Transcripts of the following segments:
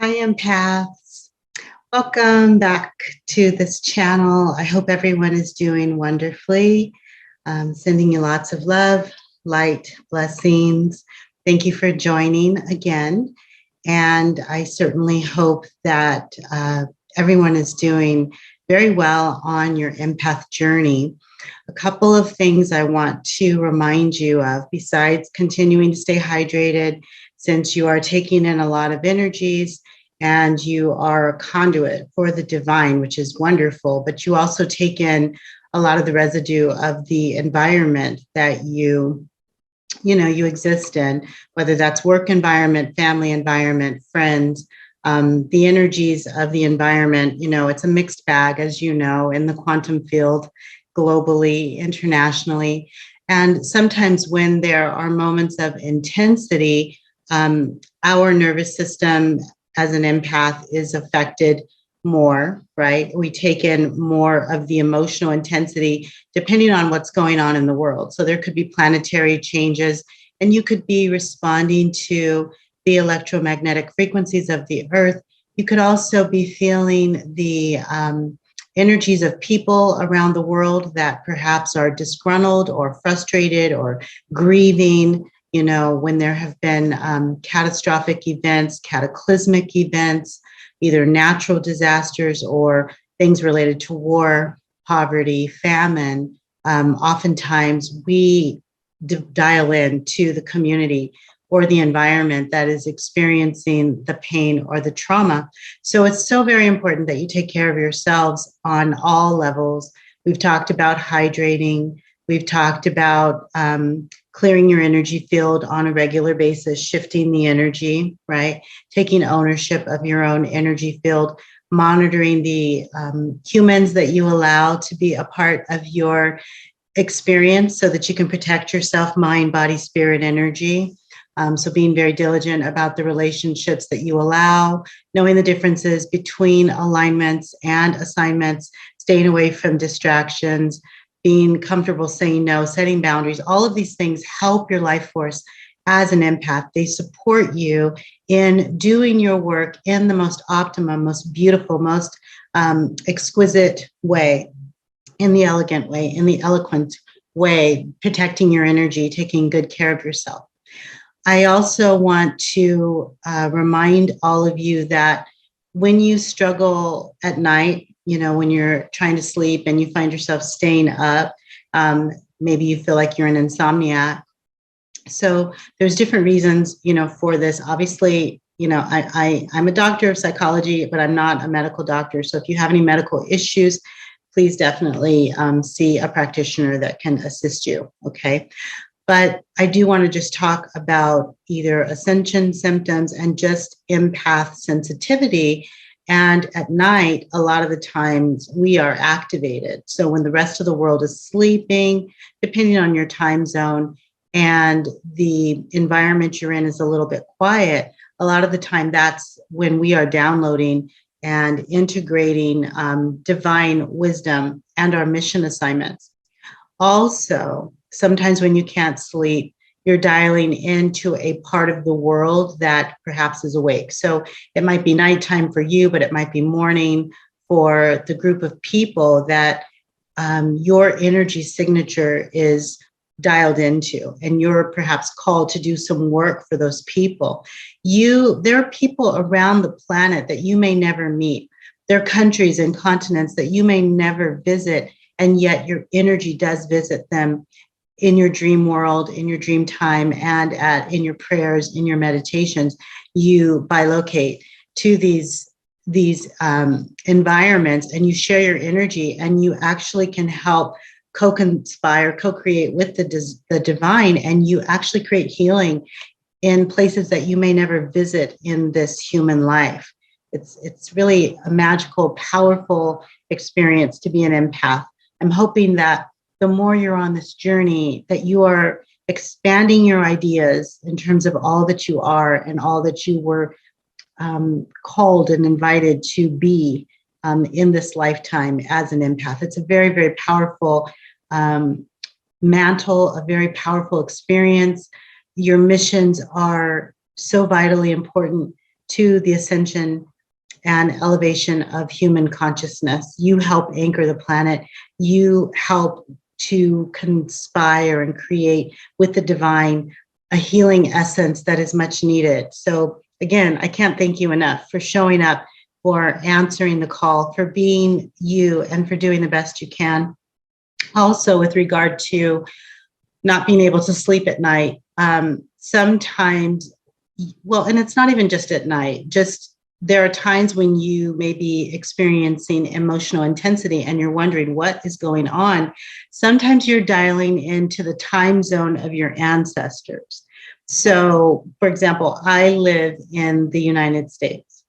Hi, Empaths. Welcome back to this channel. I hope everyone is doing wonderfully. Sending you lots of love, light, blessings. Thank you for joining again. And I certainly hope that everyone is doing very well on your empath journey. A couple of things I want to remind you of, besides continuing to stay hydrated, since you are taking in a lot of energies and you are a conduit for the divine, which is wonderful, but you also take in a lot of the residue of the environment that you exist in, whether that's work environment, family environment, friends, the energies of the environment. It's a mixed bag, as you know, in the quantum field, globally, internationally. And sometimes when there are moments of intensity, our nervous system as an empath is affected more, right? We take in more of the emotional intensity depending on what's going on in the world. So there could be planetary changes, and you could be responding to the electromagnetic frequencies of the earth. You could also be feeling the energies of people around the world that perhaps are disgruntled or frustrated or grieving. When there have been catastrophic events, cataclysmic events, either natural disasters or things related to war, poverty, famine, oftentimes we dial in to the community or the environment that is experiencing the pain or the trauma. So it's so very important that you take care of yourselves on all levels. We've talked about hydrating. We've talked about clearing your energy field on a regular basis, shifting the energy, right? Taking ownership of your own energy field, monitoring the humans that you allow to be a part of your experience so that you can protect yourself, mind, body, spirit, energy. So being very diligent about the relationships that you allow, knowing the differences between alignments and assignments, staying away from distractions, being comfortable saying no, setting boundaries. All of these things help your life force as an empath. They support you in doing your work in the most optimum, most beautiful, most exquisite way, in the elegant way, in the eloquent way, protecting your energy, taking good care of yourself. I also want to remind all of you that when you struggle at night, when you're trying to sleep and you find yourself staying up, maybe you feel like you're an insomniac. So there's different reasons, for this. Obviously, I'm a doctor of psychology, but I'm not a medical doctor. So if you have any medical issues, please definitely see a practitioner that can assist you. Okay. But I do want to just talk about either ascension symptoms and just empath sensitivity. And at night, a lot of the times we are activated. So when the rest of the world is sleeping, depending on your time zone and the environment you're in is a little bit quiet, a lot of the time that's when we are downloading and integrating divine wisdom and our mission assignments. Also, sometimes when you can't sleep, you're dialing into a part of the world that perhaps is awake. So it might be nighttime for you, but it might be morning for the group of people that your energy signature is dialed into, and you're perhaps called to do some work for those people. There are people around the planet that you may never meet. There are countries and continents that you may never visit, and yet your energy does visit them in your dream world, in your dream time, and in your prayers, in your meditations. You bilocate to these environments, and you share your energy, and you actually can help co-conspire, co-create with the divine, and you actually create healing in places that you may never visit in this human life. It's really a magical, powerful experience to be an empath. I'm hoping that the more you're on this journey, that you are expanding your ideas in terms of all that you are and all that you were called and invited to be in this lifetime as an empath. It's a very, very powerful mantle, a very powerful experience. Your missions are so vitally important to the ascension and elevation of human consciousness. You help anchor the planet. You help to conspire and create with the divine a healing essence that is much needed. So again, I can't thank you enough for showing up, for answering the call, for being you, and for doing the best you can. Also, with regard to not being able to sleep at night, sometimes, well, and it's not even just at night, just there are times when you may be experiencing emotional intensity and you're wondering what is going on. Sometimes you're dialing into the time zone of your ancestors. So, for example, I live in the United States,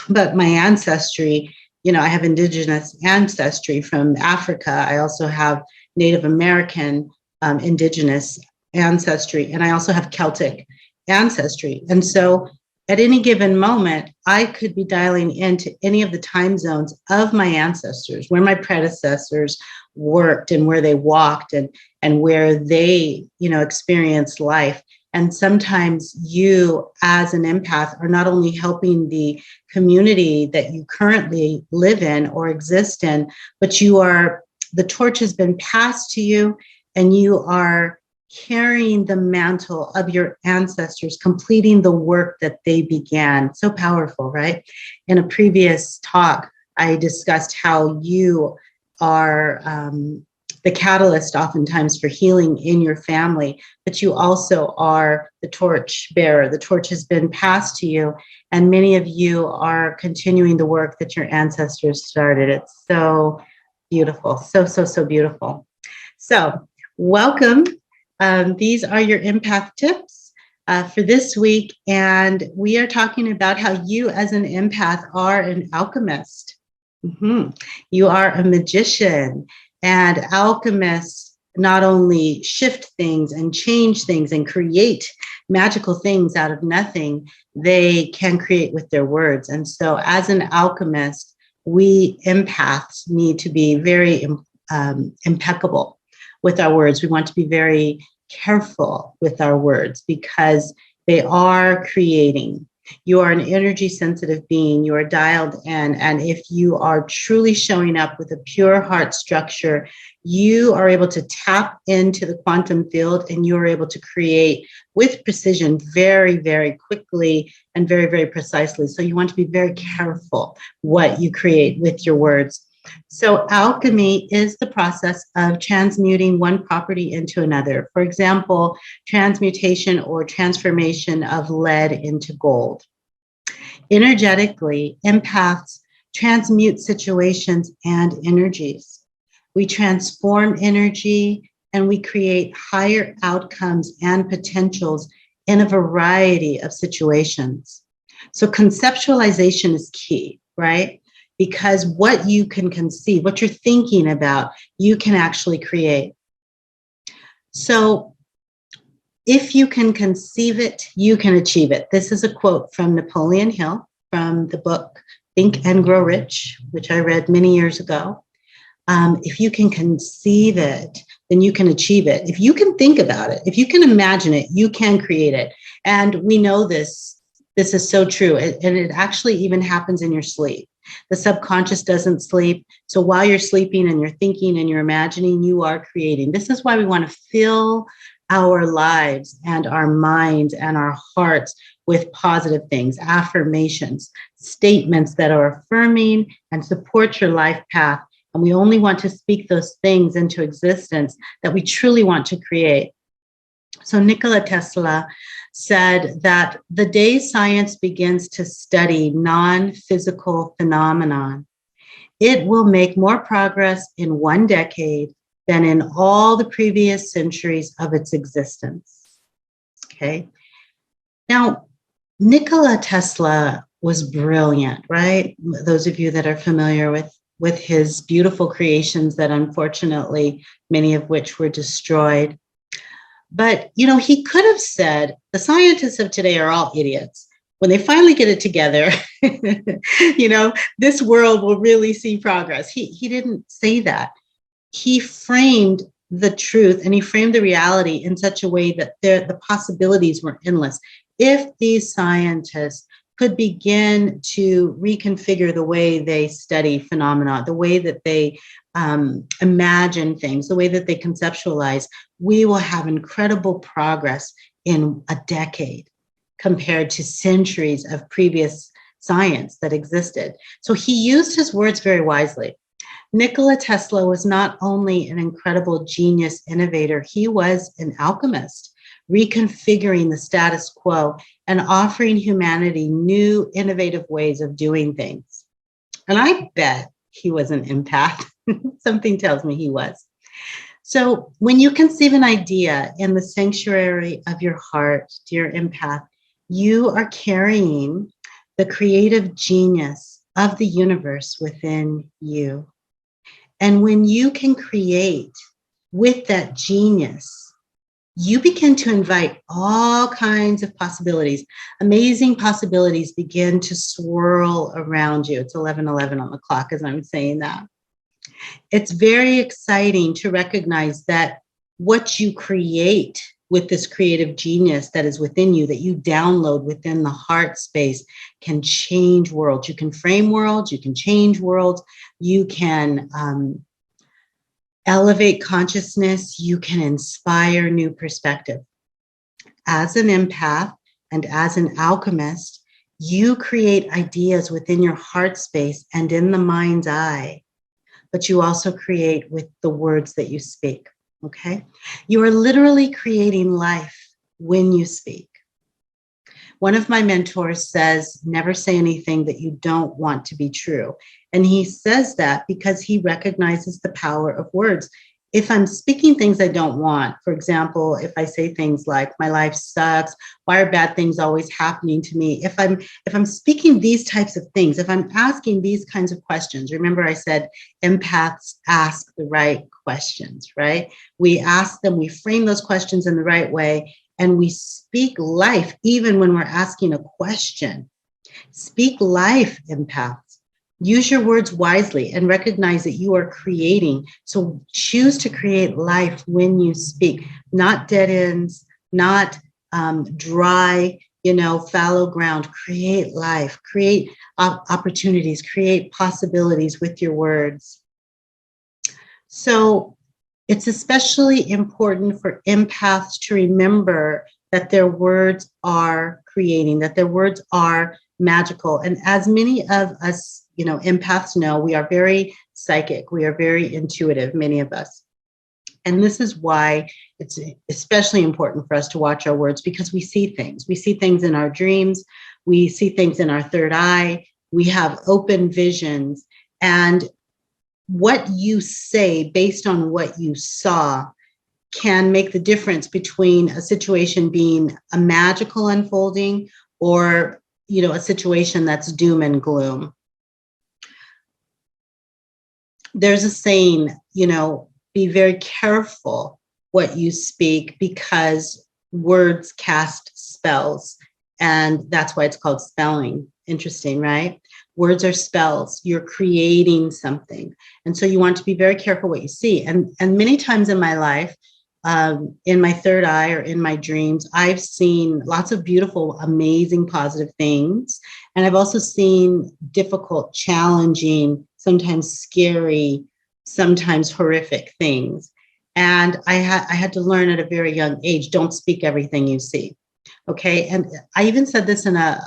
but my ancestry, I have indigenous ancestry from Africa. I also have Native American indigenous ancestry, and I also have Celtic ancestry. And so at any given moment, I could be dialing into any of the time zones of my ancestors, where my predecessors worked and where they walked and where they, experienced life. And sometimes you, as an empath, are not only helping the community that you currently live in or exist in, but the torch has been passed to you, and you are carrying the mantle of your ancestors, completing the work that they began. So powerful, right? In a previous talk, I discussed how you are the catalyst oftentimes for healing in your family, but you also are the torch bearer. The torch has been passed to you, and many of you are continuing the work that your ancestors started. It's so beautiful. So, so, so beautiful. So welcome. These are your empath tips for this week, and we are talking about how you as an empath are an alchemist. You are a magician, and alchemists not only shift things and change things and create magical things out of nothing, they can create with their words. And so as an alchemist, we empaths need to be very impeccable with our words. We want to be very careful with our words because they are creating. You are an energy sensitive being. You are dialed in. And if you are truly showing up with a pure heart structure, you are able to tap into the quantum field, and you are able to create with precision very, very quickly and very, very precisely. So you want to be very careful what you create with your words. So alchemy is the process of transmuting one property into another. For example, transmutation or transformation of lead into gold. Energetically, empaths transmute situations and energies. We transform energy and we create higher outcomes and potentials in a variety of situations. So conceptualization is key, right? Because what you can conceive, what you're thinking about, you can actually create. So if you can conceive it, you can achieve it. This is a quote from Napoleon Hill from the book Think and Grow Rich, which I read many years ago. If you can conceive it, then you can achieve it. If you can think about it, if you can imagine it, you can create it. And we know this is so true. And it actually even happens in your sleep. The subconscious doesn't sleep. So while you're sleeping and you're thinking and you're imagining, you are creating. This is why we want to fill our lives and our minds and our hearts with positive things, affirmations, statements that are affirming and support your life path. And we only want to speak those things into existence that we truly want to create. So Nikola Tesla said that the day science begins to study non-physical phenomenon, it will make more progress in 1 decade than in all the previous centuries of its existence. Okay. Now, Nikola Tesla was brilliant, right? Those of you that are familiar with his beautiful creations that unfortunately, many of which were destroyed. But, he could have said, the scientists of today are all idiots. When they finally get it together, this world will really see progress. He didn't say that. He framed the truth and he framed the reality in such a way that the possibilities were endless. If these scientists could begin to reconfigure the way they study phenomena, the way that they imagine things, the way that they conceptualize, we will have incredible progress in a decade compared to centuries of previous science that existed. So he used his words very wisely. Nikola Tesla was not only an incredible genius innovator, he was an alchemist, reconfiguring the status quo and offering humanity new innovative ways of doing things. And I bet he was an empath. Something tells me he was. So when you conceive an idea in the sanctuary of your heart, dear empath, you are carrying the creative genius of the universe within you. And when you can create with that genius, you begin to invite all kinds of possibilities. Amazing possibilities begin to swirl around you. It's 11:11 on the clock as I'm saying that. It's very exciting to recognize that what you create with this creative genius that is within you, that you download within the heart space, can change worlds. You can frame worlds, you can change worlds, you can elevate consciousness, you can inspire new perspective. As an empath and as an alchemist, you create ideas within your heart space and in the mind's eye, but you also create with the words that you speak, okay? You are literally creating life when you speak. One of my mentors says, never say anything that you don't want to be true. And he says that because he recognizes the power of words. If I'm speaking things I don't want, for example, if I say things like, my life sucks, why are bad things always happening to me? If I'm speaking these types of things, if I'm asking these kinds of questions, remember I said empaths ask the right questions, right? We ask them, we frame those questions in the right way, and we speak life even when we're asking a question. Speak life, empaths. Use your words wisely and recognize that you are creating. So choose to create life when you speak, not dead ends, not dry, fallow ground. Create life, create opportunities, create possibilities with your words. So it's especially important for empaths to remember that their words are creating, that their words are magical. And as many of us, empaths know, we are very psychic. We are very intuitive, many of us. And this is why it's especially important for us to watch our words, because we see things. We see things in our dreams. We see things in our third eye. We have open visions. And what you say based on what you saw can make the difference between a situation being a magical unfolding or, a situation that's doom and gloom. There's a saying, be very careful what you speak because words cast spells. And that's why it's called spelling. Interesting, right? Words are spells. You're creating something. And so you want to be very careful what you see. And many times in my life, in my third eye or in my dreams, I've seen lots of beautiful, amazing, positive things. And I've also seen difficult, challenging, sometimes scary, sometimes horrific things. And I had to learn at a very young age, don't speak everything you see. Okay. And I even said this in a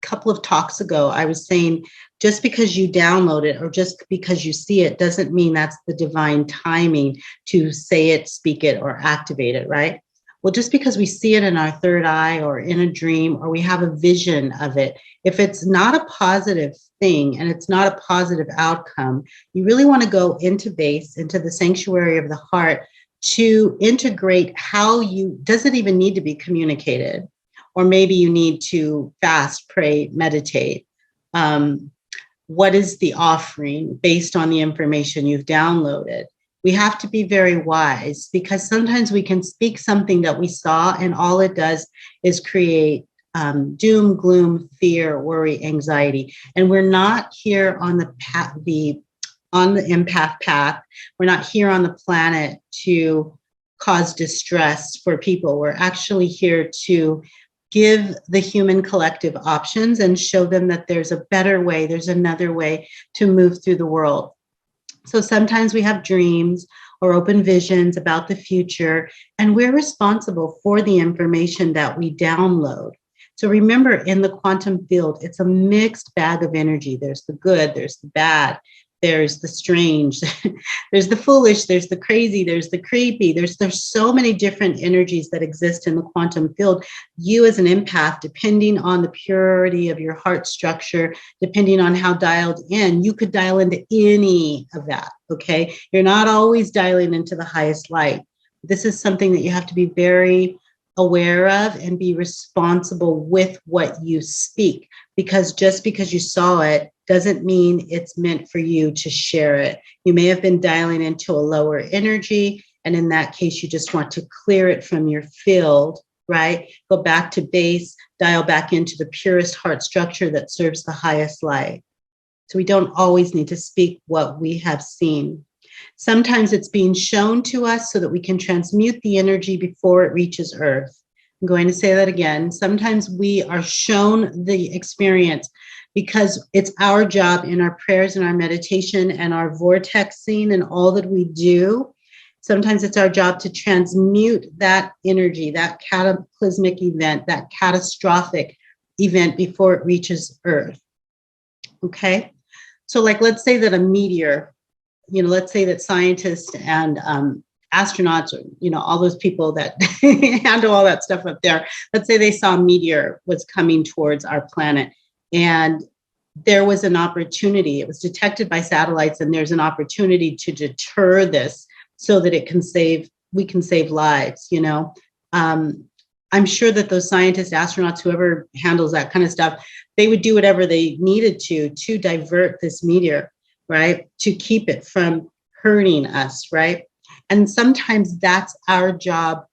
couple of talks ago. I was saying, just because you download it or just because you see it doesn't mean that's the divine timing to say it, speak it, or activate it, right? Well, just because we see it in our third eye or in a dream or we have a vision of it, if it's not a positive thing and it's not a positive outcome, you really want to go into base, into the sanctuary of the heart to integrate how does it even need to be communicated? Or maybe you need to fast, pray, meditate. What is the offering based on the information you've downloaded? We have to be very wise because sometimes we can speak something that we saw and all it does is create doom, gloom, fear, worry, anxiety. And we're not here on the empath path. We're not here on the planet to cause distress for people. We're actually here to give the human collective options and show them that there's a better way, there's another way to move through the world. So sometimes we have dreams or open visions about the future, and we're responsible for the information that we download. So remember, in the quantum field, it's a mixed bag of energy. There's the good, there's the bad, there's the strange, there's the foolish, there's the crazy, there's the creepy. There's so many different energies that exist in the quantum field. You as an empath, depending on the purity of your heart structure, depending on how dialed in, you could dial into any of that, okay? You're not always dialing into the highest light. This is something that you have to be very aware of and be responsible with what you speak, because just because you saw it doesn't mean it's meant for you to share it. You may have been dialing into a lower energy, and in that case, you just want to clear it from your field, right? Go back to base, dial back into the purest heart structure that serves the highest light. So we don't always need to speak what we have seen. Sometimes it's being shown to us so that we can transmute the energy before it reaches Earth. I'm going to say that again. Sometimes we are shown the experience because it's our job in our prayers and our meditation and our vortexing and all that we do. Sometimes it's our job to transmute that energy, that cataclysmic event, that catastrophic event before it reaches Earth. Okay? So like, let's say that a meteor, let's say that scientists and astronauts, or, all those people that handle all that stuff up there, let's say they saw a meteor was coming towards our planet, and there was an opportunity. It was detected by satellites, and there's an opportunity to deter this so that we can save lives, I'm sure that those scientists, astronauts, whoever handles that kind of stuff, they would do whatever they needed to divert this meteor, right? To keep it from hurting us, right? And sometimes that's our job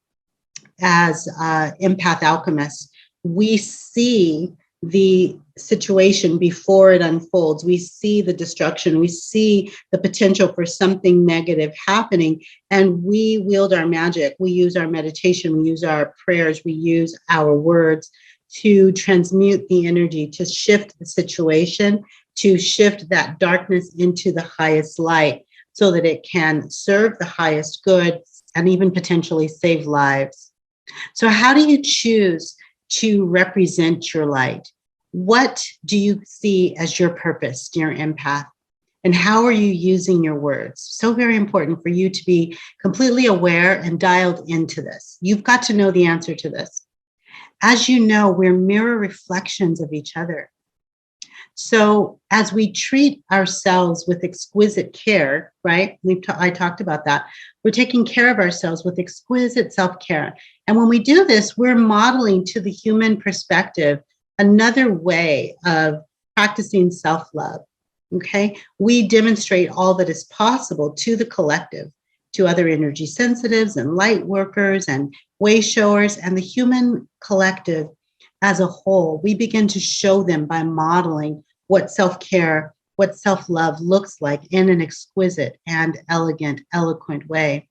as empath alchemists. We see the situation before it unfolds. We see the destruction. We see the potential for something negative happening, and we wield our magic. We use our meditation. We use our prayers. We use our words to transmute the energy, to shift the situation, to shift that darkness into the highest light so that it can serve the highest good and even potentially save lives. So how do you choose to represent your light? What do you see as your purpose, dear empath? And how are you using your words? So very important for you to be completely aware and dialed into this. You've got to know the answer to this. As you know, we're mirror reflections of each other. So as we treat ourselves with exquisite care, right? I talked about that. We're taking care of ourselves with exquisite self-care. And when we do this, we're modeling to the human perspective another way of practicing self-love, okay? We demonstrate all that is possible to the collective, to other energy sensitives and light workers and way showers and the human collective as a whole. We begin to show them by modeling what self-care, what self-love looks like in an exquisite and elegant, eloquent way.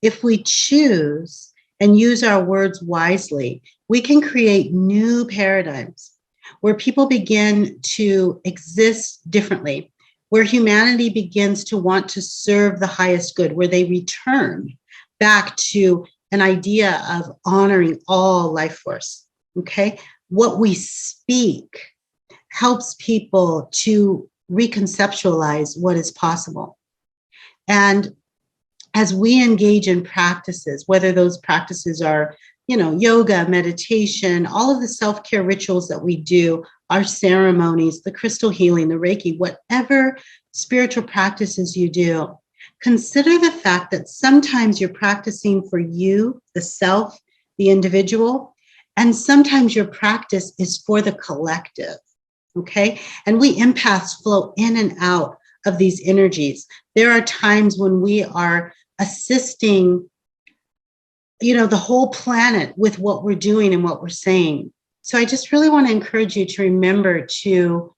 If we choose and use our words wisely, we can create new paradigms where people begin to exist differently, where humanity begins to want to serve the highest good, where they return back to an idea of honoring all life force, okay? What we speak helps people to reconceptualize what is possible. And as we engage in practices, whether those practices are, yoga, meditation, all of the self-care rituals that we do, our ceremonies, the crystal healing, the Reiki, whatever spiritual practices you do, consider the fact that sometimes you're practicing for you, the self, the individual, and sometimes your practice is for the collective, okay? And we empaths flow in and out of these energies. There are times when we are assisting, the whole planet with what we're doing and what we're saying. So I just really want to encourage you to remember to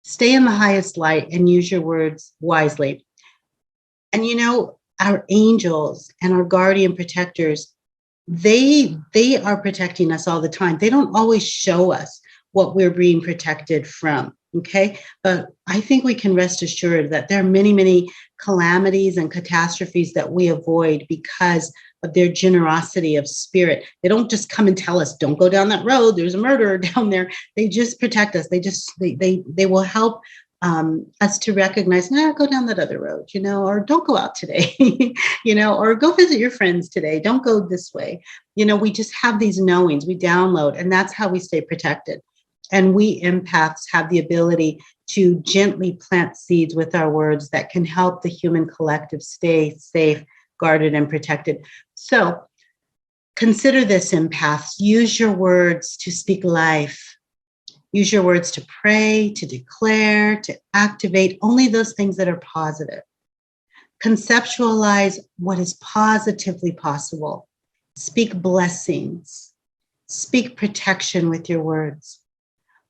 stay in the highest light and use your words wisely. And our angels and our guardian protectors, they are protecting us all the time. They don't always show us what we're being protected from. Okay. But I think we can rest assured that there are many, many calamities and catastrophes that we avoid because of their generosity of spirit. They don't just come and tell us, don't go down that road, there's a murderer down there. They just protect us. They will help us to recognize, go down that other road, or don't go out today, or go visit your friends today. Don't go this way. We just have these knowings, we download, and that's how we stay protected. And we empaths have the ability to gently plant seeds with our words that can help the human collective stay safe, guarded, and protected. So consider this, empaths. Use your words to speak life. Use your words to pray, to declare, to activate only those things that are positive. Conceptualize what is positively possible. Speak blessings. Speak protection with your words.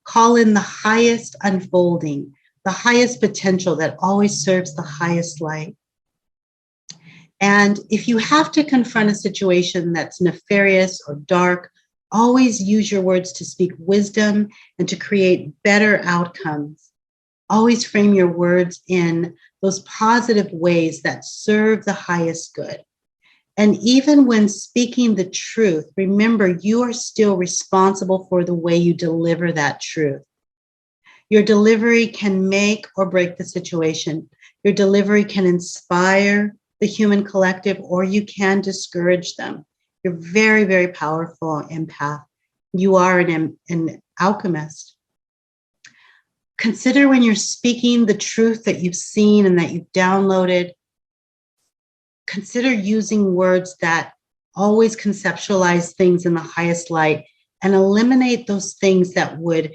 Call in the highest unfolding, the highest potential that always serves the highest light. And if you have to confront a situation that's nefarious or dark, always use your words to speak wisdom and to create better outcomes. Always frame your words in those positive ways that serve the highest good. And even when speaking the truth, remember, you are still responsible for the way you deliver that truth. Your delivery can make or break the situation. Your delivery can inspire the human collective, or you can discourage them. You're very, very powerful, empath. You are an alchemist. Consider when you're speaking the truth that you've seen and that you've downloaded. Consider using words that always conceptualize things in the highest light and eliminate those things that would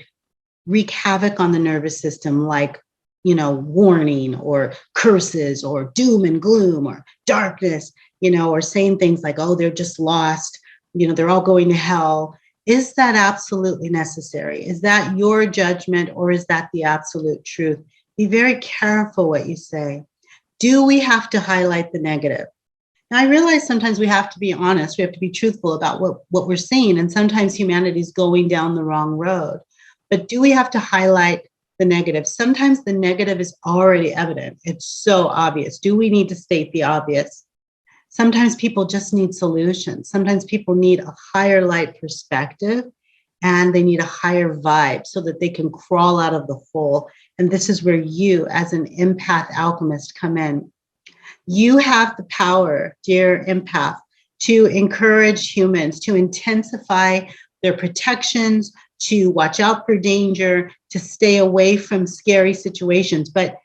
wreak havoc on the nervous system, like, warning or curses or doom and gloom or darkness, or saying things like, oh, they're just lost, they're all going to hell. Is that absolutely necessary? Is that your judgment, or is that the absolute truth? Be very careful what you say. Do we have to highlight the negative? Now, I realize sometimes we have to be honest. We have to be truthful about what we're seeing. And sometimes humanity's going down the wrong road. But do we have to highlight the negative? Sometimes the negative is already evident. It's so obvious. Do we need to state the obvious? Sometimes people just need solutions. Sometimes people need a higher light perspective, and they need a higher vibe so that they can crawl out of the hole. And this is where you, as an empath alchemist, come in. You have the power, dear empath, to encourage humans to intensify their protections, to watch out for danger, to stay away from scary situations. But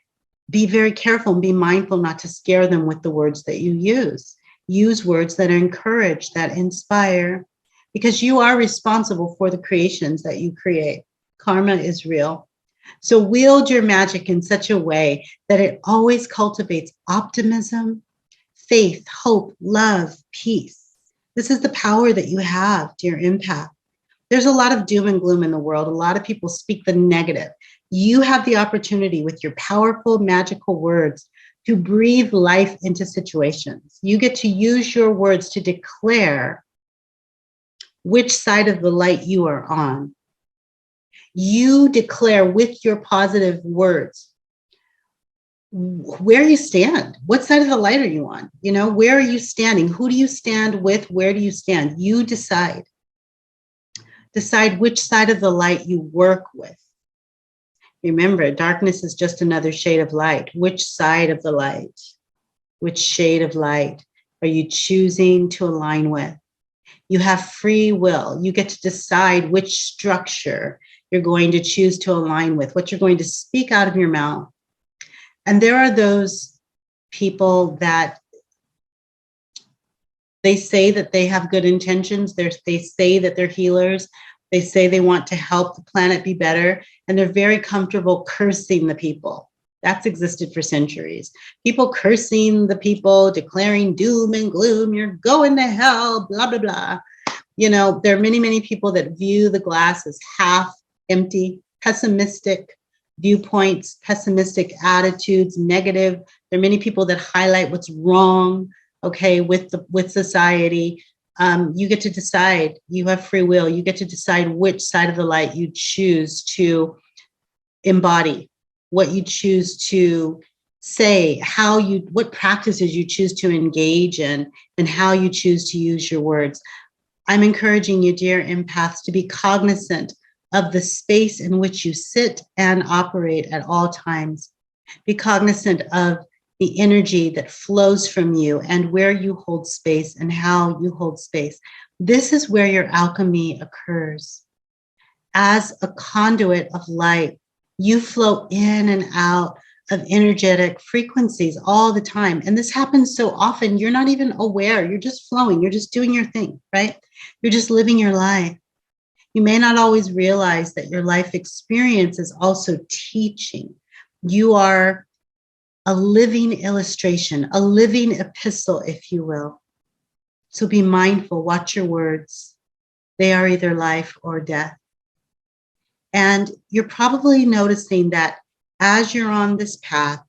be very careful and be mindful not to scare them with the words that you use. Use words that encourage, that inspire, because you are responsible for the creations that you create. Karma is real. So wield your magic in such a way that it always cultivates optimism, faith, hope, love, peace. This is the power that you have, dear empath. There's a lot of doom and gloom in the world. A lot of people speak the negative. You have the opportunity with your powerful, magical words to breathe life into situations. You get to use your words to declare which side of the light you are on. You declare with your positive words where you stand. What side of the light are you on? Where are you standing? Who do you stand with? Where do you stand? You decide. Decide which side of the light you work with. Remember, darkness is just another shade of light. Which side of the light? Which shade of light are you choosing to align with? You have free will. You get to decide which structure you're going to choose to align with, what you're going to speak out of your mouth. And there are those people that they say that they have good intentions. They say that they're healers. They say they want to help the planet be better. And they're very comfortable cursing the people. That's existed for centuries. People cursing the people, declaring doom and gloom. You're going to hell, blah, blah, blah. There are many, many people that view the glass as half empty, pessimistic viewpoints, pessimistic attitudes, negative. There are many people that highlight what's wrong, with society. You get to decide. You have free will. You get to decide which side of the light you choose to embody, what you choose to say, what practices you choose to engage in, and how you choose to use your words. I'm encouraging you, dear empaths, to be cognizant of the space in which you sit and operate at all times. Be cognizant of the energy that flows from you and where you hold space and how you hold space. This is where your alchemy occurs. As a conduit of light, you flow in and out of energetic frequencies all the time. And this happens so often, you're not even aware. You're just flowing. You're just doing your thing, right? You're just living your life. You may not always realize that your life experience is also teaching. You are a living illustration, a living epistle, if you will. So be mindful, watch your words. They are either life or death. And you're probably noticing that as you're on this path,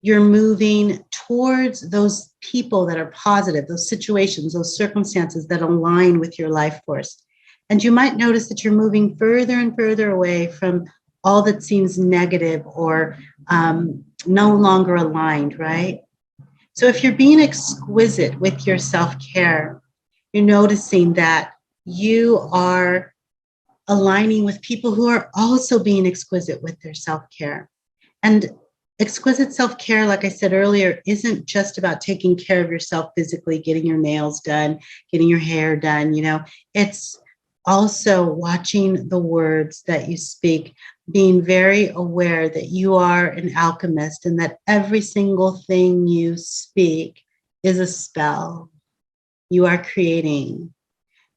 you're moving towards those people that are positive, those situations, those circumstances that align with your life force. And you might notice that you're moving further and further away from all that seems negative or no longer aligned, right? So if you're being exquisite with your self-care, you're noticing that you are aligning with people who are also being exquisite with their self-care. And exquisite self-care, like I said earlier, isn't just about taking care of yourself physically, getting your nails done, getting your hair done, it's also watching the words that you speak, being very aware that you are an alchemist and that every single thing you speak is a spell. You are creating.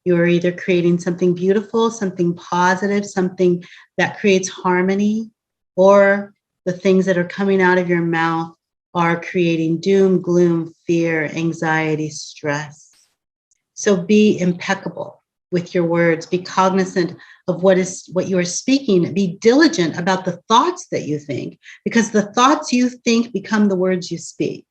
You are either creating something beautiful, something positive, something that creates harmony, or the things that are coming out of your mouth are creating doom, gloom, fear, anxiety, stress. So be impeccable with your words. Be cognizant of what you are speaking. Be diligent about the thoughts that you think, because the thoughts you think become the words you speak.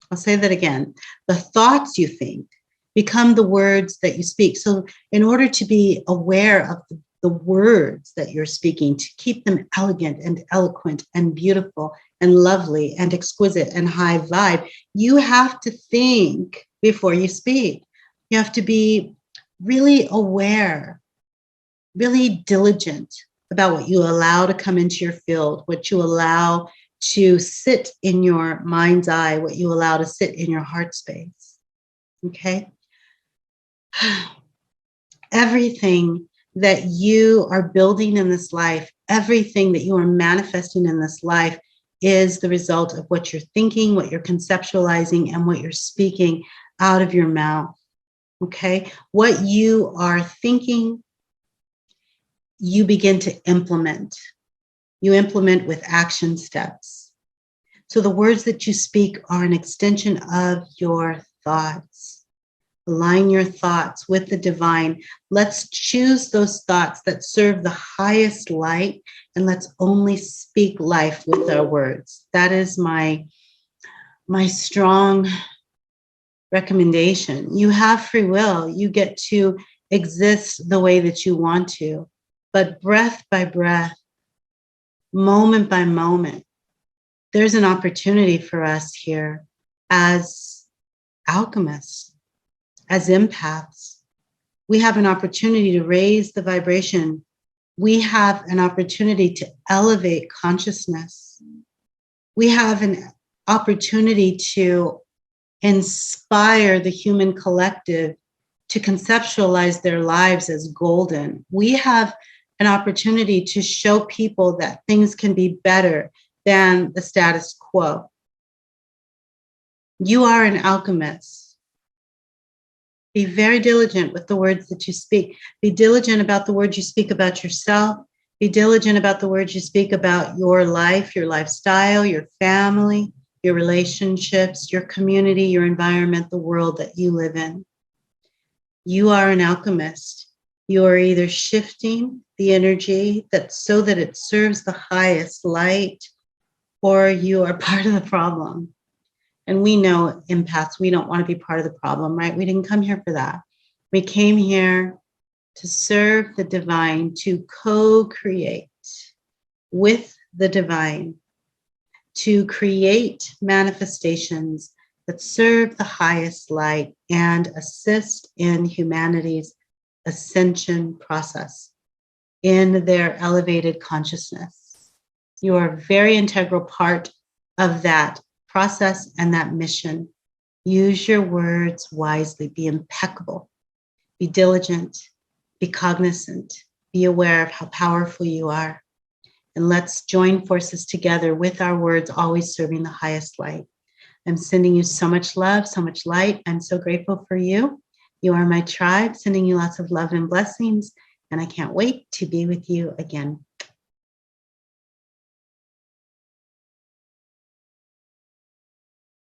I'll say that again. The thoughts you think become the words that you speak. So in order to be aware of the words that you're speaking, to keep them elegant and eloquent and beautiful and lovely and exquisite and high vibe, you have to think before you speak. You have to be really aware, really diligent about what you allow to come into your field, what you allow to sit in your mind's eye, what you allow to sit in your heart space. Okay? Everything that you are building in this life, everything that you are manifesting in this life is the result of what you're thinking, what you're conceptualizing, and what you're speaking out of your mouth. Okay? What you are thinking, you begin to implement. You implement with action steps. So the words that you speak are an extension of your thoughts. Align your thoughts with the divine. Let's choose those thoughts that serve the highest light, and let's only speak life with our words. That is my strong recommendation. You have free will. You get to exist the way that you want to, but breath by breath, moment by moment, there's an opportunity for us here as alchemists, as empaths. We have an opportunity to raise the vibration. We have an opportunity to elevate consciousness. We have an opportunity to inspire the human collective to conceptualize their lives as golden. We have an opportunity to show people that things can be better than the status quo. You are an alchemist. Be very diligent with the words that you speak. Be diligent about the words you speak about yourself. Be diligent about the words you speak about your life, your lifestyle, your family, your relationships, your community, your environment, the world that you live in. You are an alchemist. You are either shifting the energy so that it serves the highest light, or you are part of the problem. And we know empaths, we don't want to be part of the problem, right? We didn't come here for that. We came here to serve the divine, to co-create with the divine, to create manifestations that serve the highest light and assist in humanity's ascension process in their elevated consciousness. You are a very integral part of that process and that mission. Use your words wisely, be impeccable, be diligent, be cognizant, be aware of how powerful you are. And let's join forces together with our words, always serving the highest light. I'm sending you so much love, so much light. I'm so grateful for you. You are my tribe, sending you lots of love and blessings. And I can't wait to be with you again.